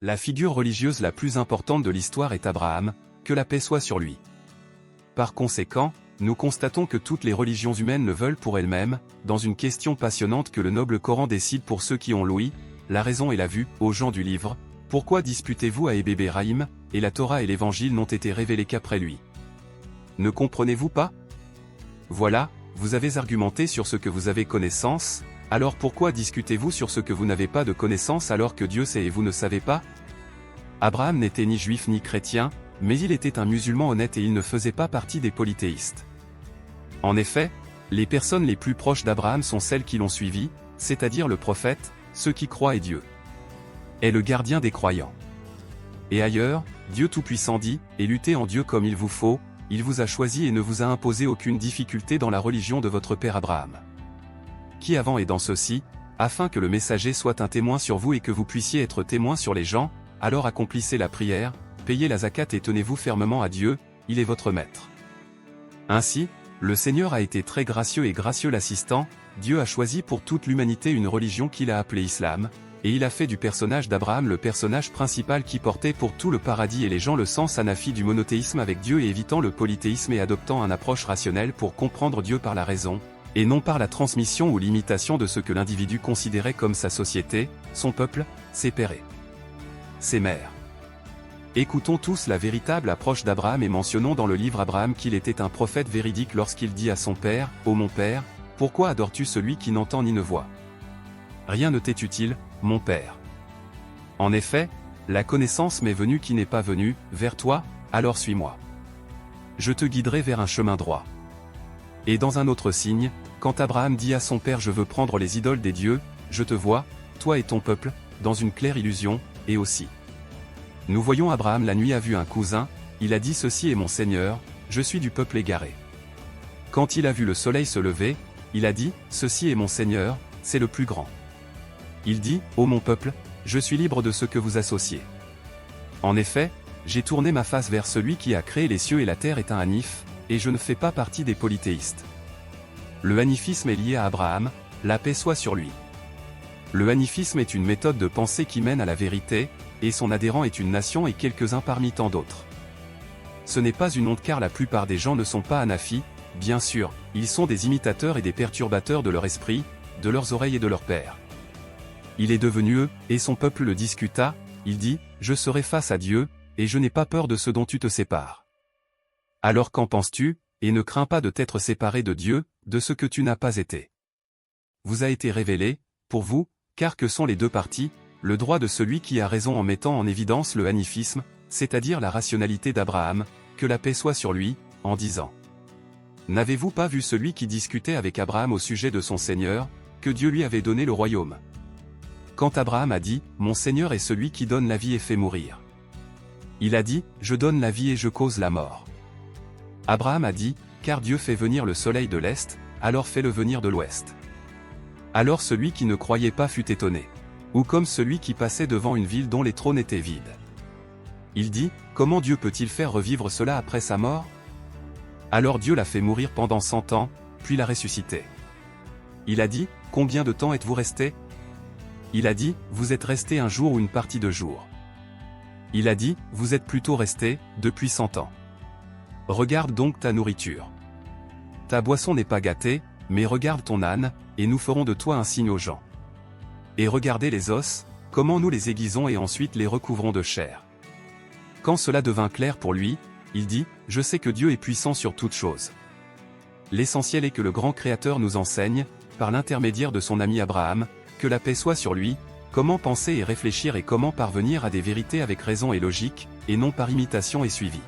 la figure religieuse la plus importante de l'histoire est Abraham, que la paix soit sur lui. Par conséquent, nous constatons que toutes les religions humaines le veulent pour elles-mêmes, dans une question passionnante que le noble Coran décide pour ceux qui ont l'ouïe, la raison et la vue, aux gens du livre. Pourquoi disputez-vous à Ibrahim, et la Torah et l'Évangile n'ont été révélés qu'après lui? Ne comprenez-vous pas? Voilà, vous avez argumenté sur ce que vous avez connaissance, alors pourquoi discutez-vous sur ce que vous n'avez pas de connaissance alors que Dieu sait et vous ne savez pas? Abraham n'était ni juif ni chrétien, mais il était un musulman honnête et il ne faisait pas partie des polythéistes. En effet, les personnes les plus proches d'Abraham sont celles qui l'ont suivi, c'est-à-dire le prophète, ceux qui croient et Dieu est le gardien des croyants. Et ailleurs, Dieu Tout-Puissant dit, et luttez en Dieu comme il vous faut, il vous a choisi et ne vous a imposé aucune difficulté dans la religion de votre père Abraham. Qui avant est dans ceci, afin que le messager soit un témoin sur vous et que vous puissiez être témoin sur les gens, alors accomplissez la prière, payez la zakat et tenez-vous fermement à Dieu, il est votre maître. Ainsi, le Seigneur a été très gracieux et gracieux l'assistant, Dieu a choisi pour toute l'humanité une religion qu'il a appelée Islam, et il a fait du personnage d'Abraham le personnage principal qui portait pour tout le paradis et les gens le sens hanafi du monothéisme avec Dieu et évitant le polythéisme et adoptant une approche rationnelle pour comprendre Dieu par la raison, et non par la transmission ou l'imitation de ce que l'individu considérait comme sa société, son peuple, ses pères et ses mères. Écoutons tous la véritable approche d'Abraham et mentionnons dans le livre Abraham qu'il était un prophète véridique lorsqu'il dit à son père, « Ô mon père, pourquoi adores-tu celui qui n'entend ni ne voit? Rien ne t'est utile, mon père. En effet, la connaissance m'est venue qui n'est pas venue, vers toi, alors suis-moi. Je te guiderai vers un chemin droit. » Et dans un autre signe, quand Abraham dit à son père « Je veux prendre les idoles des dieux, je te vois, toi et ton peuple, dans une claire illusion, et aussi. » Nous voyons Abraham la nuit a vu un cousin, il a dit « Ceci est mon Seigneur, je suis du peuple égaré. » Quand il a vu le soleil se lever, il a dit « Ceci est mon Seigneur, c'est le plus grand. » Il dit « Ô mon peuple, je suis libre de ce que vous associez. » En effet, j'ai tourné ma face vers celui qui a créé les cieux et la terre est un hanif, et je ne fais pas partie des polythéistes. Le hanifisme est lié à Abraham, la paix soit sur lui. Le hanifisme est une méthode de pensée qui mène à la vérité, et son adhérent est une nation et quelques-uns parmi tant d'autres. Ce n'est pas une honte car la plupart des gens ne sont pas hanafis, bien sûr, ils sont des imitateurs et des perturbateurs de leur esprit, de leurs oreilles et de leur père. Il est devenu eux, et son peuple le discuta, il dit, « Je serai face à Dieu, et je n'ai pas peur de ce dont tu te sépares. » Alors qu'en penses-tu, et ne crains pas de t'être séparé de Dieu, de ce que tu n'as pas été. Vous a été révélé, pour vous, car que sont les deux parties, le droit de celui qui a raison en mettant en évidence le hanifisme, c'est-à-dire la rationalité d'Abraham, que la paix soit sur lui, en disant. N'avez-vous pas vu celui qui discutait avec Abraham au sujet de son Seigneur, que Dieu lui avait donné le royaume? Quand Abraham a dit, « Mon Seigneur est celui qui donne la vie et fait mourir. » Il a dit, « Je donne la vie et je cause la mort. » Abraham a dit, « Car Dieu fait venir le soleil de l'Est, alors fais-le venir de l'Ouest. » Alors celui qui ne croyait pas fut étonné. Ou comme celui qui passait devant une ville dont les trônes étaient vides. Il dit, « Comment Dieu peut-il faire revivre cela après sa mort? » Alors Dieu l'a fait mourir pendant 100 ans, puis l'a ressuscité. Il a dit, « Combien de temps êtes-vous restés? » Il a dit, « Vous êtes restés un jour ou une partie de jour. » Il a dit, « Vous êtes plutôt restés, depuis 100 ans. Regarde donc ta nourriture. Ta boisson n'est pas gâtée, mais regarde ton âne, et nous ferons de toi un signe aux gens. Et regardez les os, comment nous les aiguisons et ensuite les recouvrons de chair. » Quand cela devint clair pour lui, il dit, « Je sais que Dieu est puissant sur toutes choses. » L'essentiel est que le grand Créateur nous enseigne, par l'intermédiaire de son ami Abraham, que la paix soit sur lui, comment penser et réfléchir et comment parvenir à des vérités avec raison et logique, et non par imitation et suivi.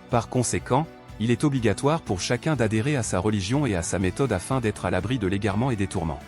Par conséquent, il est obligatoire pour chacun d'adhérer à sa religion et à sa méthode afin d'être à l'abri de l'égarement et des tourments.